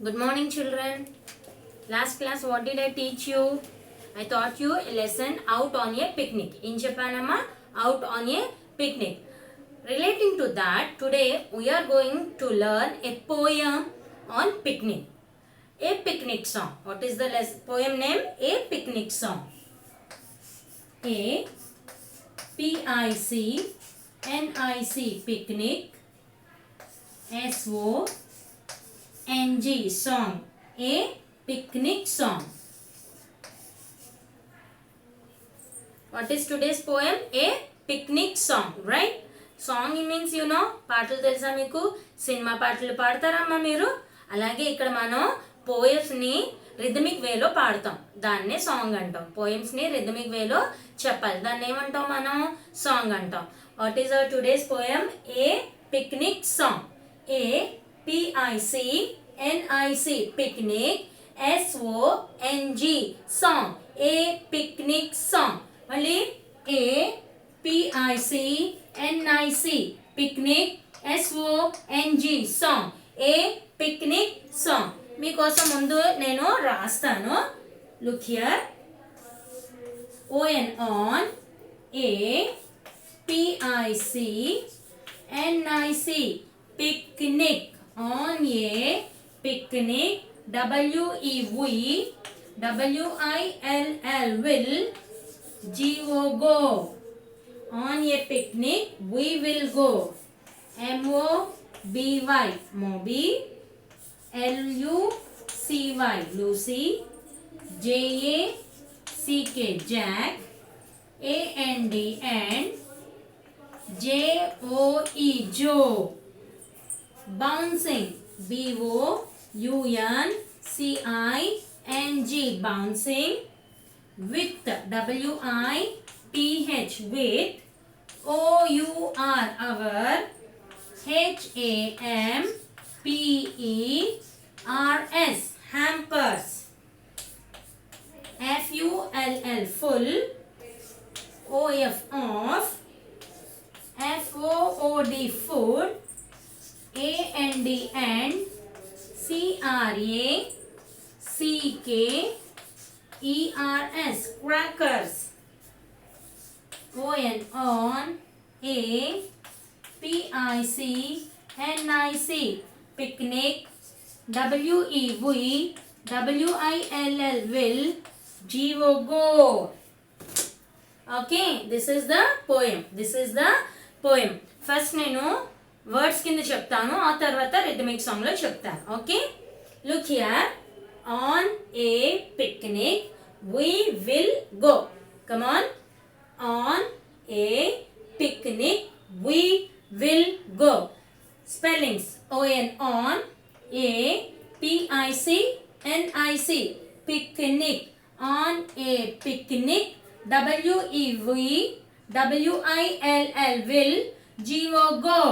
Good morning, children. Last class, what did I teach you? I taught you a lesson out on a picnic. In Japanama, out on a picnic. Relating to that, today we are going to learn a poem on picnic. A picnic song. What is the poem name? A picnic song. A P-I-C-N-I-C picnic. S-O-N-G song. A picnic song. What is today's poem? A picnic song, right? Song means పాటలు తెలుసా మీకు? Cinema పాటలు పాడతారమ్మా మీరు? అలాగే ఇక్కడ మనం పోయమ్స్ని rhythmic వేలో పాడతాం, దాన్నే సాంగ్ అంటాం. పోయమ్స్ని రిథమిక్ వేలో చెప్పాలి, దాన్ని ఏమంటాం మనం? సాంగ్ అంటాం. What is our today's poem? A picnic song. A P-I-C-N-I-C picnic. S-O-N-G song. A picnic song. మళ్ళీ a P-I-C-N-I-C picnic. S-O-N-G song. A picnic song. మీకోసం ముందు నేను రాస్తాను. Look here. O-N on A P-I-C-N-I-C picnic. On a picnic. W-E-V W-I-L-L will. G-O go. On a picnic we will go. M-O-B-Y Moby. L-U-C-Y Lucy. J-A-C-K Jack. A-N-D and. J-O-E Joe. Bouncing. B-O-U-N-C-I-N-G bouncing. With. W-I-T-H with. O-U-R our. H-A-M-P-E-R-S hampers. F-U-L-L full. O-F off. F-O-O-D food. A-N-D and. C-R-A-C-K-E-R-S crackers. O-N on A P-I-C-N-I-C picnic. W-E-V W-I-L-L will. G-O go. Okay, this is the poem. First నేను words కింద చెప్తాను, ఆ తర్వాత rhythmic song లో చెప్తాను. Okay, look here. On a picnic we will go. Come on. On a picnic we will go. Spellings. O-N on A P-I-C-N-I-C picnic. On a picnic. W-E-V W-I-L-L will. G-O go.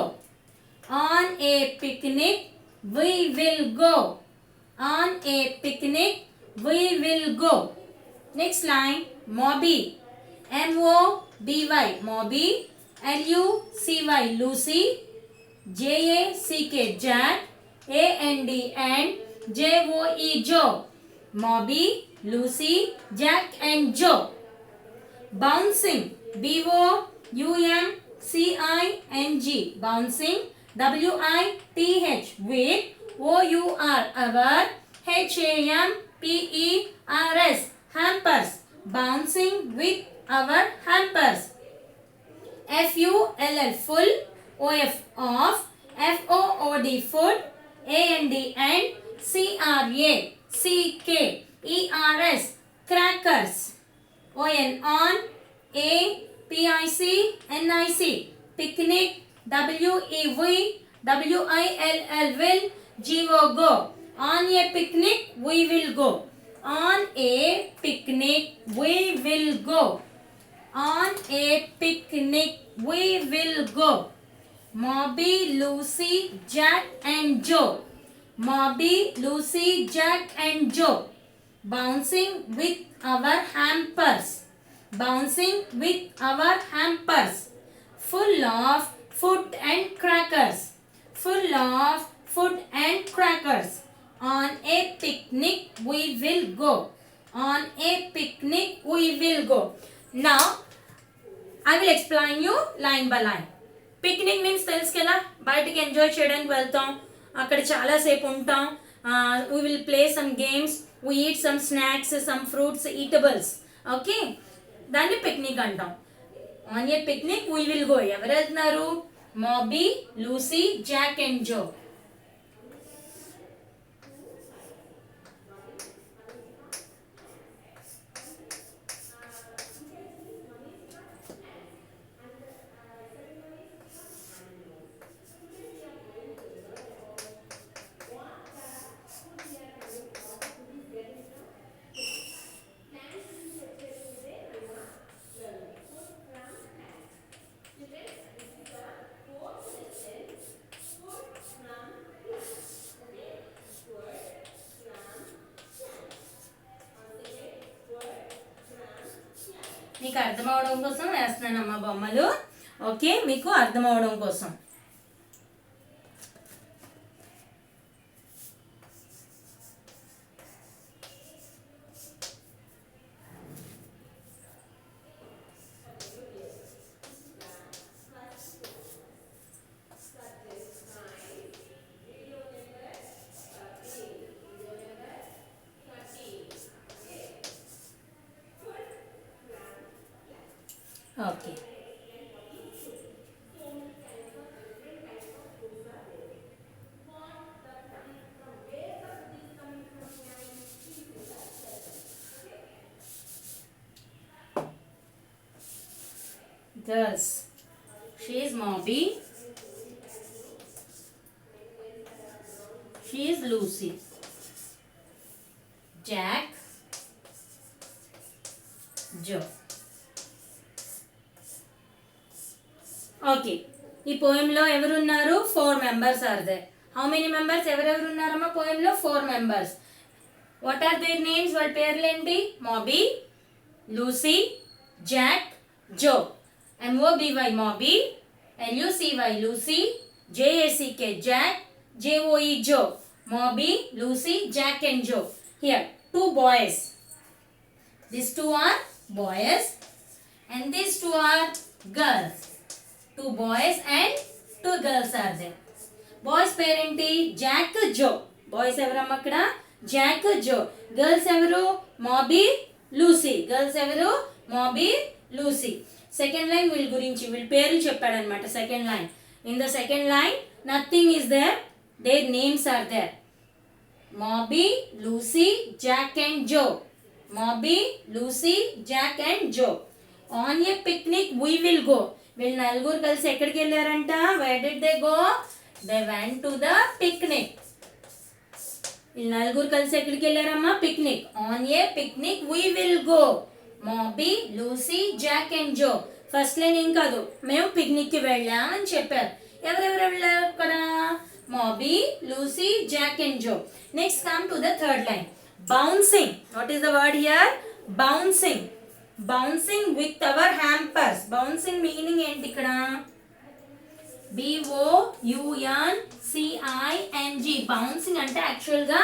On a picnic we will go. On a picnic we will go. Next line. Moby. M-O-B-Y Moby. L-U-C-Y Lucy. J-A-C-K Jack. A-N-D and. J-O-E Joe. Moby, Lucy, Jack and Joe. Bouncing. B-O-U-M-C-I-N-G bouncing. W-I-T-H with. O-U-R our. H-A-M-P-E-R-S hampers. Bouncing with our hampers. F-U-L-L full. O-F off. F-O-O-D food. A-N-D and. C-R-A-C-K-E-R-S crackers. O-N on A P-I-C-N-I-C picnic. W-E-V W-I-L-L will. G-O go. On a picnic we will go. On a picnic we will go. On a picnic we will go. Moby, Lucy, Jack and Joe. Moby, Lucy, Jack and Joe. Bouncing with our hampers. Bouncing with our hampers. Full of food and crackers. Full of food and crackers. On Now I will explain you line by line. Picnic means తెలుసు కదా, బయటికి enjoy చేయడానికి వెళ్తాం, అక్కడ చాలాసేపు ఉంటాం, we will play some games, we eat some snacks, some fruits, eatables. Okay, దాన్ని picnic అంటాం. On a picnic we will go. ఎవరు వెళ్తున్నారు? మాబీ, లూసీ, జాక్ అండ్ జో. మీకు అర్థం అవడం కోసం వేస్తున్నానమ్మా బొమ్మలు. ఓకే, మీకు అర్థం అవడం కోసం. Okay, girls, she is Mobby, she is Lucy, Jack, Joe. Okay, ఈ పోయంలో ఎవరున్నారు? 4 members are there. How many members? ఎవరెవరు ఉన్నారమ్మా పోయంలో? 4 members. What are their names? వాళ్ళ పేర్లు ఏంటి? Moby, Lucy, Jack, Joe. MOBY Moby, LUCY Lucy, JACK Jack, JOE Joe. Moby, Lucy, Jack and Joe. Here 2 boys. These 2 are boys and these 2 are girls. 2 boys and 2 girls are there. Boys పేరేంటి? Jack, జో. Boys ఎవరమ్మా అక్కడ? Jack, జో. Girls ఎవరు? మాబీ, Lucy. Girls ఎవరు? మాబీ, Lucy. Second line వీళ్ళ గురించి, వీళ్ళ పేర్లు చెప్పాడనమాట. Second line, in the second line nothing is there, their names are there. Moby, Lucy, Jack and Joe. Moby, Lucy, Jack and Joe. On a picnic we will go. వీళ్ళు నలుగురు కలిసి ఎక్కడికి వెళ్ళారంట? Where did they go? They went to the picnic. వీళ్ళు నలుగురు కలిసి ఎక్కడికి వెళ్ళారమ్మా? Picnic. On a picnic we will go. Moby, Lucy, Jack and Joe. First line ఏం కాదు, మేము పిక్నిక్కి వెళ్ళామని చెప్పారు. ఎవరెవరు వెళ్ళారు అక్కడ? Moby, Lucy, Jack and Joe. Next come to the third line. Bouncing. What is the word here? Bouncing. Bouncing with our hampers. Bouncing meaning ఏంటి ఇక్కడ? BOUNCING. బౌన్సింగ్ అంటే యాక్చువల్గా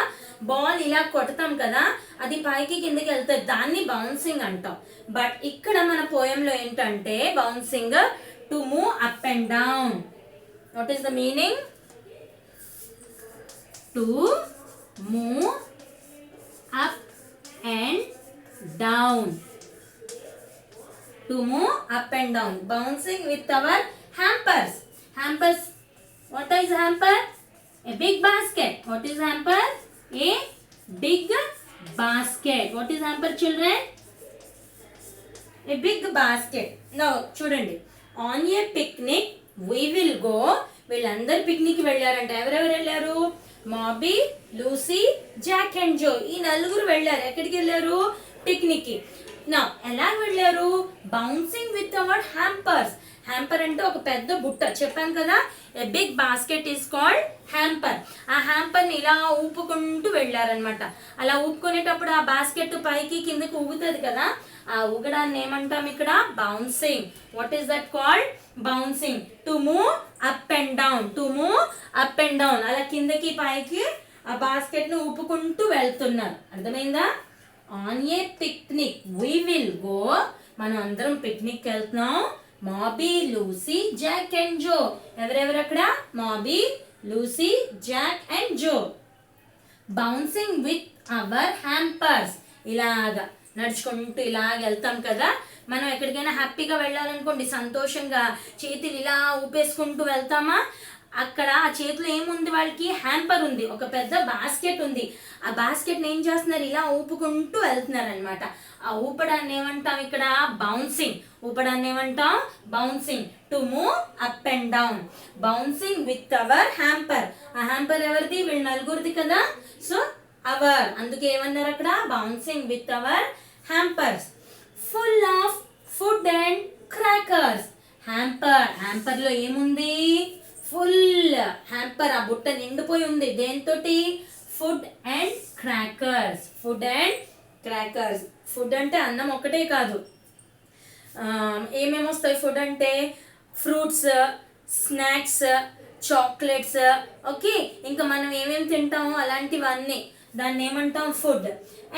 బాల్ ఇలా కొడతాం కదా, అది పైకి కిందకి వెళ్తుంది, దాన్ని బౌన్సింగ్ అంటాం. బట్ ఇక్కడ మన పోయంలో ఏంటంటే bouncing to move up and down. What is the meaning? To move up and down. To move up and down. Bouncing with our hampers. Hampers. What is hamper? A big basket. What is hamper? A big basket. What is hamper, children? A big basket. Now, చూడండి. On a picnic we will go. వీళ్ళందరూ picnic వెళ్ళారంట. ఎవరెవరు వెళ్ళారు? Maby, Lucy, Jack and Joe. ఈ నలుగురు వెళ్ళారు. ఎక్కడికి వెళ్ళారు? పిక్నిక్కి. నా ఎలా వెళ్ళారు? Bouncing with our hampers. Hamper అంటే ఒక పెద్ద బుట్ట, చెప్పాను కదా. A big basket is called hamper. ఆ హ్యాంపర్ని ఇలా ఊపుకుంటూ వెళ్ళారనమాట. అలా ఊపుకునేటప్పుడు ఆ బాస్కెట్ పైకి కిందకి ఊగుతుంది కదా, ఆ ఊగడాన్ని ఏమంటాం ఇక్కడ? Bouncing. What is that called? Bouncing. To move up and down. To move up and down. అలా కిందకి పైకి ఆ బాస్కెట్ను ఊపుకుంటూ వెళ్తున్నారు. అర్థమైందా? On a picnic we will go. మనం అందరం పిక్నిక్ వెళ్తున్నాం. Moby, Lucy, Jack and Joe. ఎవరెవరు అక్కడ? Moby, Lucy, Jack and Joe. Bouncing with our hampers. ఇలాగా నడుచుకుంటూ ఇలాగ వెళ్తాం కదా. మనం ఎక్కడికైనా హ్యాపీగా వెళ్ళాలనుకోండి, సంతోషంగా చేతులు ఇలా ఊపేసుకుంటూ వెళ్తామా? అక్కడ ఆ చేతిలో ఏముంది? వాళ్ళకి హ్యాంపర్ ఉంది, ఒక పెద్ద బాస్కెట్ ఉంది. ఆ బాస్కెట్ని ఏం చేస్తున్నారు? ఇలా ఊపుకుంటూ వెళ్తున్నారు అనమాట. ఆ ఊపడాన్ని ఏమంటాం ఇక్కడ? బౌన్సింగ్. ఊపడాన్ని ఏమంటాం? Bouncing. To move up and down. Bouncing with our hamper. ఆ హ్యాంపర్ ఎవరిది? వీళ్ళు నలుగురిది కదా. సో అవర్, అందుకే ఏమన్నారు అక్కడ? Bouncing with our hampers. Full of food and crackers. హ్యాంపర్లో ఏముంది? ఫుల్ హ్యాంపర్, ఆ బుట్ట నిండిపోయి ఉంది. దేంతోటి? Food and crackers. Food and crackers. Food అంటే అన్నం ఒకటే కాదు, ఏమేమి వస్తాయి ఫుడ్ అంటే? ఫ్రూట్స్, స్నాక్స్, చాక్లెట్స్, ఓకే, ఇంకా మనం ఏమేమి తింటామో అలాంటివన్నీ, దాన్ని ఏమంటాం? ఫుడ్.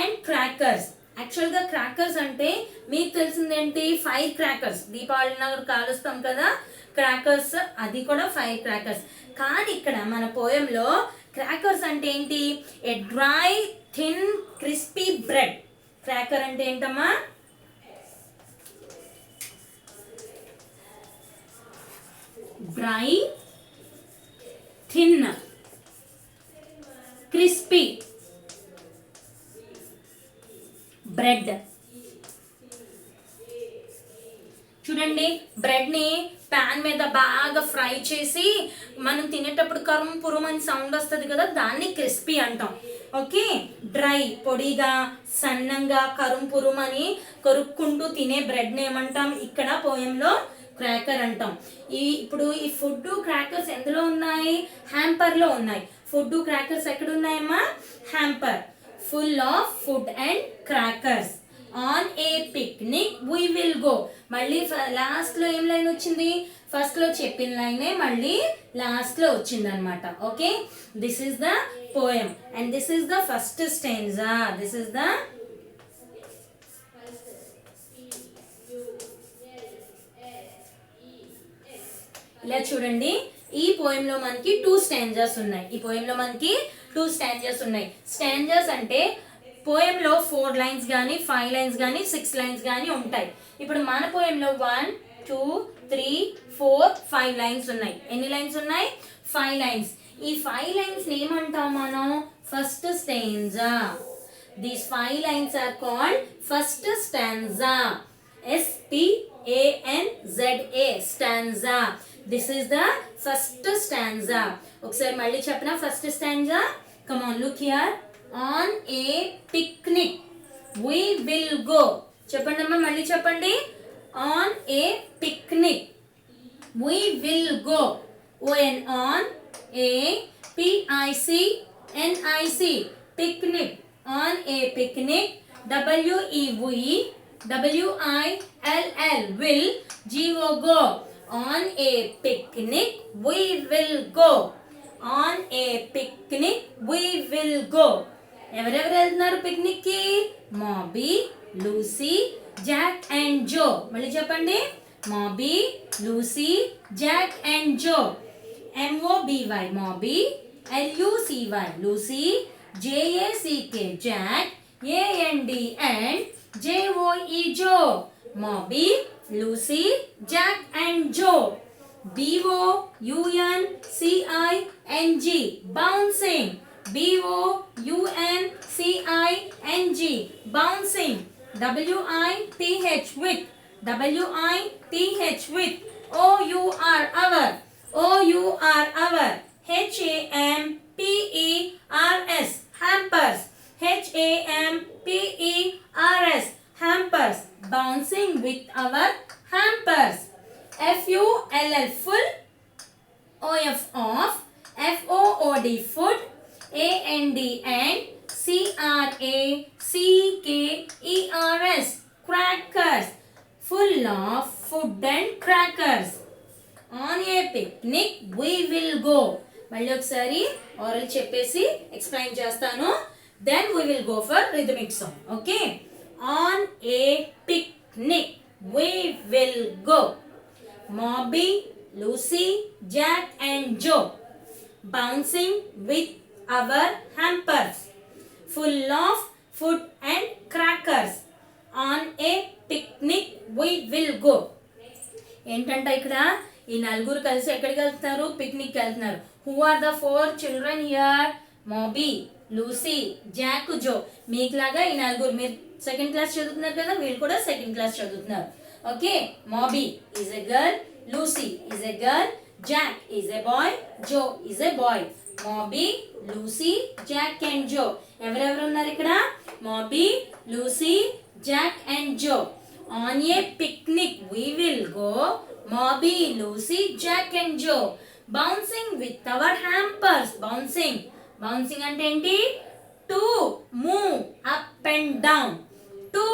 And crackers. యాక్చువల్గా క్రాకర్స్ అంటే మీకు తెలిసిందేంటి? Fire crackers. దీపావళి నాడు కాలుస్తాం కదా క్రాకర్స్, అది కూడా ఫైర్ క్రాకర్స్. కానీ ఇక్కడ మన పోయంలో క్రాకర్స్ అంటే ఏంటి? A dry thin crispy bread. Cracker అంటే ఏంటమ్మా? Dry thin crispy bread. చూడండి, బ్రెడ్ని ప్యాన్ మీద బాగా ఫ్రై చేసి మనం తినేటప్పుడు కరుం పురుమని సౌండ్ వస్తుంది కదా, దాన్ని క్రిస్పీ అంటాం. ఓకే, డ్రై, పొడిగా, సన్నంగా, కరుం పురుమని కొరుక్కుంటూ తినే బ్రెడ్ని ఏమంటాం? ఇక్కడ పోయంలో క్రాకర్ అంటాం. ఇప్పుడు ఈ ఫుడ్ క్రాకర్స్ ఎందులో ఉన్నాయి? హ్యాంపర్లో ఉన్నాయి. ఫుడ్ క్రాకర్స్ ఎక్కడ ఉన్నాయమ్మా? Hamper. Full of food and crackers. On a picnic we will go. మళ్ళీ లాస్ట్లో ఏం లైన్ వచ్చింది? ఫస్ట్లో చెప్పిన లైనే మళ్ళీ లాస్ట్లో వచ్చింది అనమాట. Okay, this is the poem and this is the first stanza. This is the ఇలా చూడండి, ఈ పోయంలో మనకి 2 స్టాంజర్స్ ఉన్నాయి. ఈ పోయంలో మనకి 2 స్టాంజర్స్ ఉన్నాయి. స్టాంజర్స్ అంటే పోయంలో 4 లైన్స్ కానీ 5 లైన్స్ కానీ 6 లైన్స్ కానీ ఉంటాయి. ఇప్పుడు మన పోయంలో 1 2 3 4 5 లైన్స్ ఉన్నాయి. ఎన్ని లైన్స్ ఉన్నాయి? 5 లైన్స్. ఈ 5 లైన్స్ ఏమంటాం మనం? First stanza. These 5 lines are called first stanza. STANZA, stanza. This is the first stanza. ఒకసారి మళ్ళీ చెప్పనా first stanza? Come on, look here. On a picnic we will go. చెప్పండి అమ్మా, మళ్ళీ చెప్పండి. On a picnic we will go. on a PICNIC, picnic. On a picnic. WEVWILL, will. go. On a picnic we will go. On a picnic we will go. ఎవరెవరు వెళ్తున్నారు picnic కి? Moby, Lucy, Jack and Joe. మళ్ళీ చెప్పండి. Moby, Lucy, Jack and Joe. MOBY, Moby. LUCY, Lucy. JACK, Jack. AND, and. JOE, Joe. Moby, Lucy, Jack and Joe. BOUNCING, bouncing. BOUNCING, bouncing. WITH, with. WITH, with. OUR, our. OUR, our. HAMPERS, hampers. HAMPERS, hampers. Bouncing with our hampers. FULL, full. OF, off. FOOD, food. AND, and. CRACKERS, crackers. Full of food and crackers. On a picnic we will go. మళ్ళీ ఒకసారి aural చెప్పేసి explain చేస్తాను. Then we will go for rhythmic song. Okay, on a picnic. we will go. Bobby, Lucy, Jack and Joe bouncing with our hampers full of food and crackers. On a picnic we will go. ఏంటంటే ఇక్కడ ఈ నలుగురు కలిసి ఎక్కడికి వెళ్తున్నారు? Picnic వెళ్తున్నారు. Who are the 4 children here? Moby, Lucy, Jack, Joe. మీకులాగా ఈ నలుగురు, మీరు సెకండ్ క్లాస్ చదువుతున్నారు కదా, వీళ్ళు కూడా సెకండ్ క్లాస్ చదువుతున్నారు. Okay, Moby is a girl, Lucy is a girl, Jack is a boy, Joe is a boy. Moby, Lucy, Jack and Joe. ఎవరెవరు ఉన్నారు ఇక్కడ? Moby, Lucy, Jack and Joe. On a picnic we will go. Bobby, Lucy, Jack and Joe bouncing with our hampers. Bouncing అంటే ఏంటి? To move up and down. To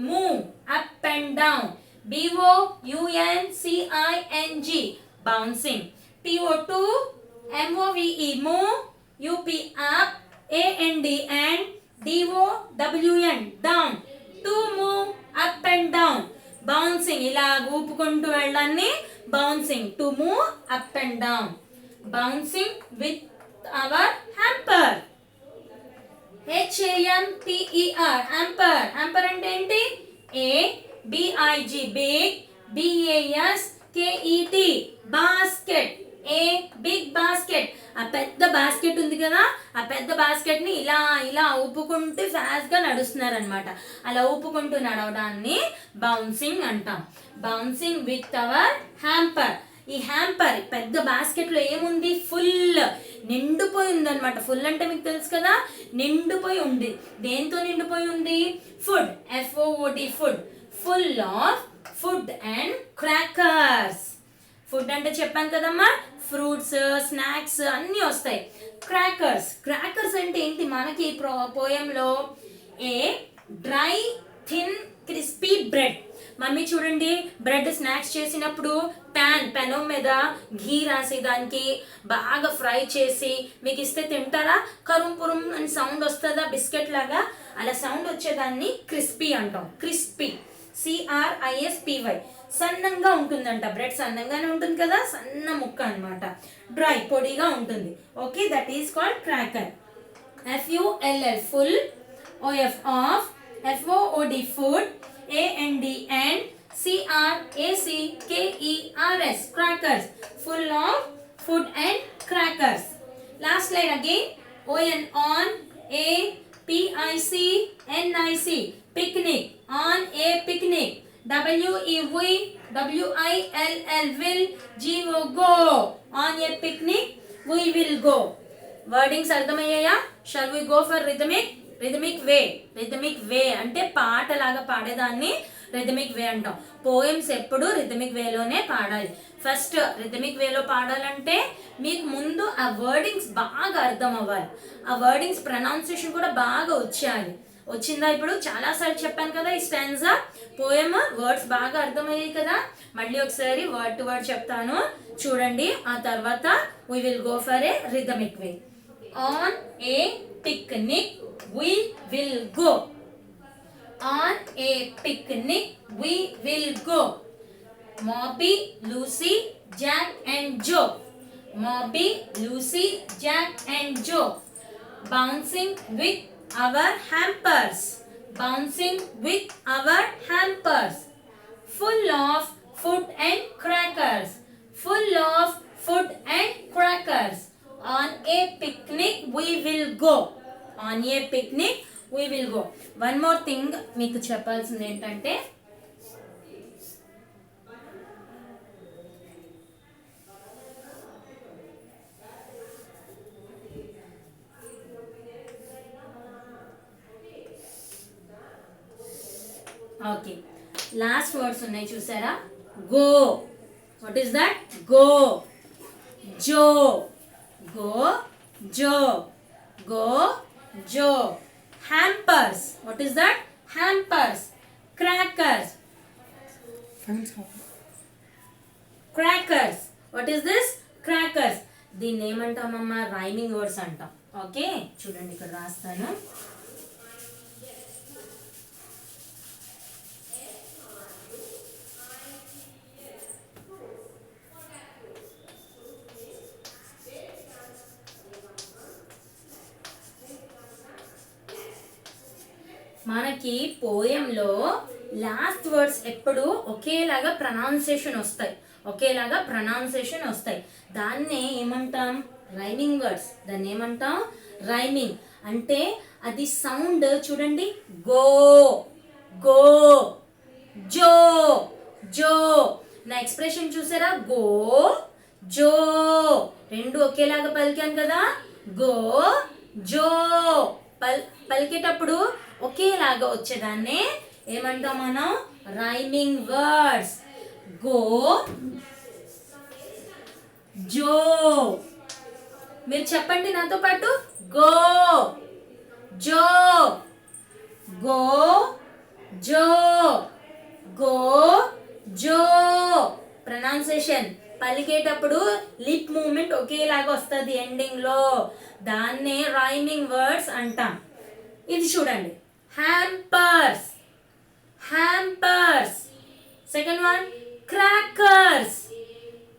move up and down. BOUNCING bouncing. TO2 MOVE move. UP up. AND and DOWN down. To move up and down. Bouncing, ఇలా ఊపుకుంటూ వెళ్ళడాన్ని bouncing. To move up and down. Bouncing with our hamper. HAMPER hamper. Hamper అంటే ఏంటి? ABIG big. BASKET basket. A big basket. ఆ పెద్ద basket ఉంది కదా, ఆ పెద్ద basket ని ఇలా ఇలా ఊపుకుంటూ ఫాస్ట్ గా నడుస్తున్నారు అనమాట. అలా ఊపుకుంటూ నడవడాన్ని బౌన్సింగ్ అంటాం. Bouncing with our hamper. ఈ హ్యాంపర్ పెద్ద బాస్కెట్ లో ఏముంది? ఫుల్ నిండిపోయి ఉంది అనమాట. ఫుల్ అంటే మీకు తెలుసు కదా, నిండిపోయి ఉంది. దేంతో నిండిపోయి ఉంది? Food. FOOD food. Full of food and crackers. Food అంటే చెప్పాను కదమ్మా, ఫ్రూట్స్, స్నాక్స్ అన్నీ వస్తాయి. క్రాకర్స్ అంటే ఏంటి? మనకి పోయంలో a dry thin crispy bread. Mummy చూడండి, బ్రెడ్ స్నాక్స్ చేసినప్పుడు పెనం మీద ఘీ రాసి దానికి బాగా ఫ్రై చేసి మీకు ఇస్తే తింటారా? కరుం పురుం అని సౌండ్ వస్తుందా బిస్కెట్ లాగా? అలా సౌండ్ వచ్చేదాన్ని క్రిస్పీ అంటాం. Crispy, CRISPY. సన్నంగా ఉంటుందంట బ్రెడ్. సన్నంగానే ఉంటుంది కదా, సన్న ముక్క అనమాట. డ్రై, పొడిగా ఉంటుంది. Okay, that is called cracker. FULL full. OF of. FOOD food. AND and CRACKERS crackers. Full of food and crackers. Last line again. ON on. APICNIC picnic. On a picnic. WEVWILL will go. On a picnic we will go. Wordings అర్థమయ్యాయా? Shall we go for rhythmic way? Rhythmic way అంటే పాటలాగా పాడేదాన్ని rhythmic వే అంటాం. Poems ఎప్పుడు rhythmic వేలోనే పాడాలి. First rhythmic వేలో పాడాలంటే మీకు ముందు ఆ wordings బాగా అర్థం అవ్వాలి. ఆ వర్డింగ్స్ ప్రొనౌన్సియేషన్ కూడా బాగా వచ్చేయాలి. వచ్చిందా? ఇప్పుడు చాలాసార్లు చెప్పాను కదా ఈ స్టాంజా పోయమ్. వర్డ్స్ బాగా అర్థమయ్యాయి కదా. మళ్ళీ ఒకసారి వర్డ్ టు వర్డ్ చెప్తాను, చూడండి. ఆ తర్వాత we will go for a rhythmic way. On a picnic we will go. On a picnic we will go. Bobby, Lucy, Jack and Joe. Bobby, Lucy, Jack and Joe bouncing with our hampers. Bouncing with our hampers. Full of food and crackers. Full of food and crackers. On a picnic we will go. On a picnic we will go. One more thing మీకు చెప్పాల్సింది ఏంటంటే, okay, last words ఉన్నాయి చూసారా? Go. What is that? Go. Joe. Go, Joe. Go, Joe. Hampers. What is that? Hampers. Crackers. Crackers. What is this? Crackers. దీన్ని ఏమంటామమ్మా? Rhyming words అంటాం. Okay, చూడండి ఇక్కడ రాస్తాను. మనకి పోయంలో లాస్ట్ వర్డ్స్ ఎప్పుడు ఒకేలాగా ప్రొనౌన్సియేషన్ వస్తాయి. దాన్నే ఏమంటాం? Rhyming words. దాన్ని ఏమంటాం? రైమింగ్. అంటే అది సౌండ్ చూడండి, గో గో, జో జో. నా ఎక్స్ప్రెషన్ చూసారా? గో జో, రెండు ఒకేలాగా పలికాను కదా. గో జో పలికేటప్పుడు ఒకేలాగా వచ్చేదాన్ని ఏమంటాం మనం? Rhyming words. గో జో. మీరు చెప్పండి నాతో పాటు, go Joe, go Joe, go జో. ప్రొనౌన్సియేషన్ పలికేటప్పుడు లిప్ మూమెంట్ ఒకేలాగా వస్తుంది ఎండింగ్ లో. దాన్నే రైమింగ్ వర్డ్స్ అంటాం. ఇది చూడండి, hampers, hampers. Second one, crackers,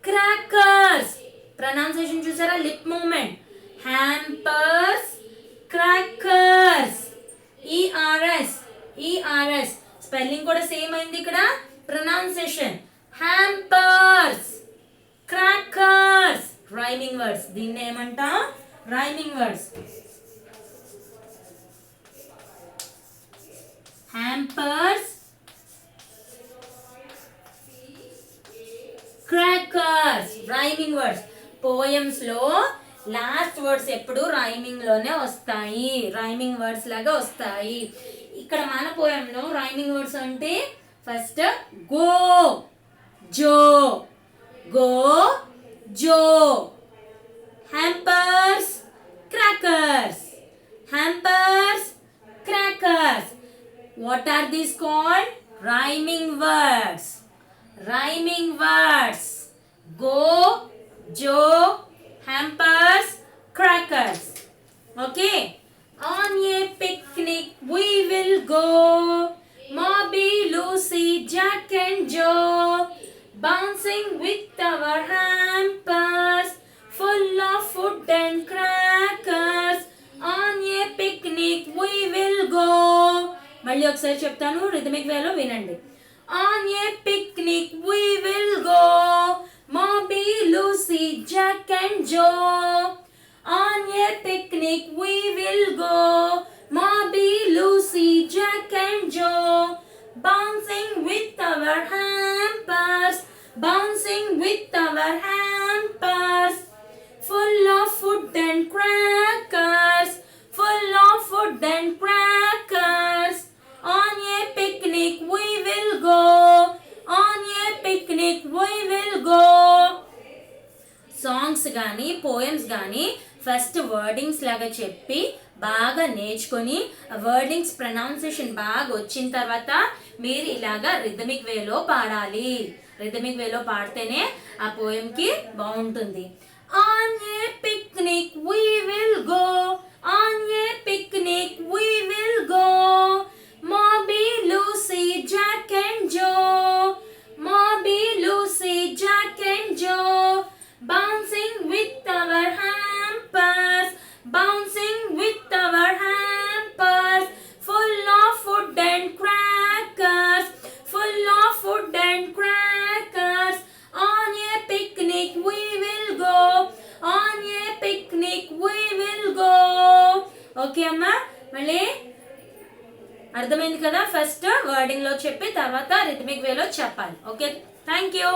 crackers. Pronunciation చూసారా? Lip movement. Hampers, crackers. ERS, ERS. Spelling కూడా సేమ్ అయింది ఇక్కడ. Pronunciation hampers, crackers. Rhyming words. దీన్ని ఏమంటాం? Rhyming words. Hampers, crackers. Rhyming words. Poems లో లాస్ట్ వర్డ్స్ ఎప్పుడు రైమింగ్ లోనే వస్తాయి, రైమింగ్ వర్డ్స్ లాగా వస్తాయి. ఇక్కడ మన పోయంలో రైమింగ్ వర్డ్స్ అంటే first go Joe, go Joe. Hampers, crackers, hampers, crackers. What are these called? Rhyming words. Rhyming words. Go, jo, hampers, crackers. Okay. On a picnic we will go. Mobby, Lucy, Jack and Joe, bouncing with our hampers full of food and crackers. On a picnic we will go. మళ్ళీ ఒకసారి చెప్తాను, rhythmic వేలో వినండి. On a picnic we will go. Mobby, Lucy, Jack and Joe. On a picnic we will go. Mobby, Lucy, Jack and Joe, bouncing with our hampers, bouncing with our hampers full of food and crackers, full of food and crackers. On a picnic we will go. On a picnic we will go. Songs కానీ poems కానీ first wordings లాగా చెప్పి బాగా నేర్చుకొని wordings pronunciation బాగా వచ్చిన తర్వాత మీరు ఇలాగా రిథమిక్ వేలో పాడాలి. రిథమిక్ వేలో పాడితేనే ఆ పోయంకి బాగుంటుంది. On a picnic we will go. On a picnic we will go. Mobby, Lucy, Jack and Joe. Mobby, Lucy, Jack and Joe, bouncing with our hampers, bouncing with our hampers full of food and crackers, full of food and crackers. On a picnic we will go. On a picnic we will go. Okay అమ్మా, మళ్ళీ అర్థమైంది కదా? First wording లో చెప్పి తర్వాత rhythmic వేలో చెప్పాలి. Okay, thank you.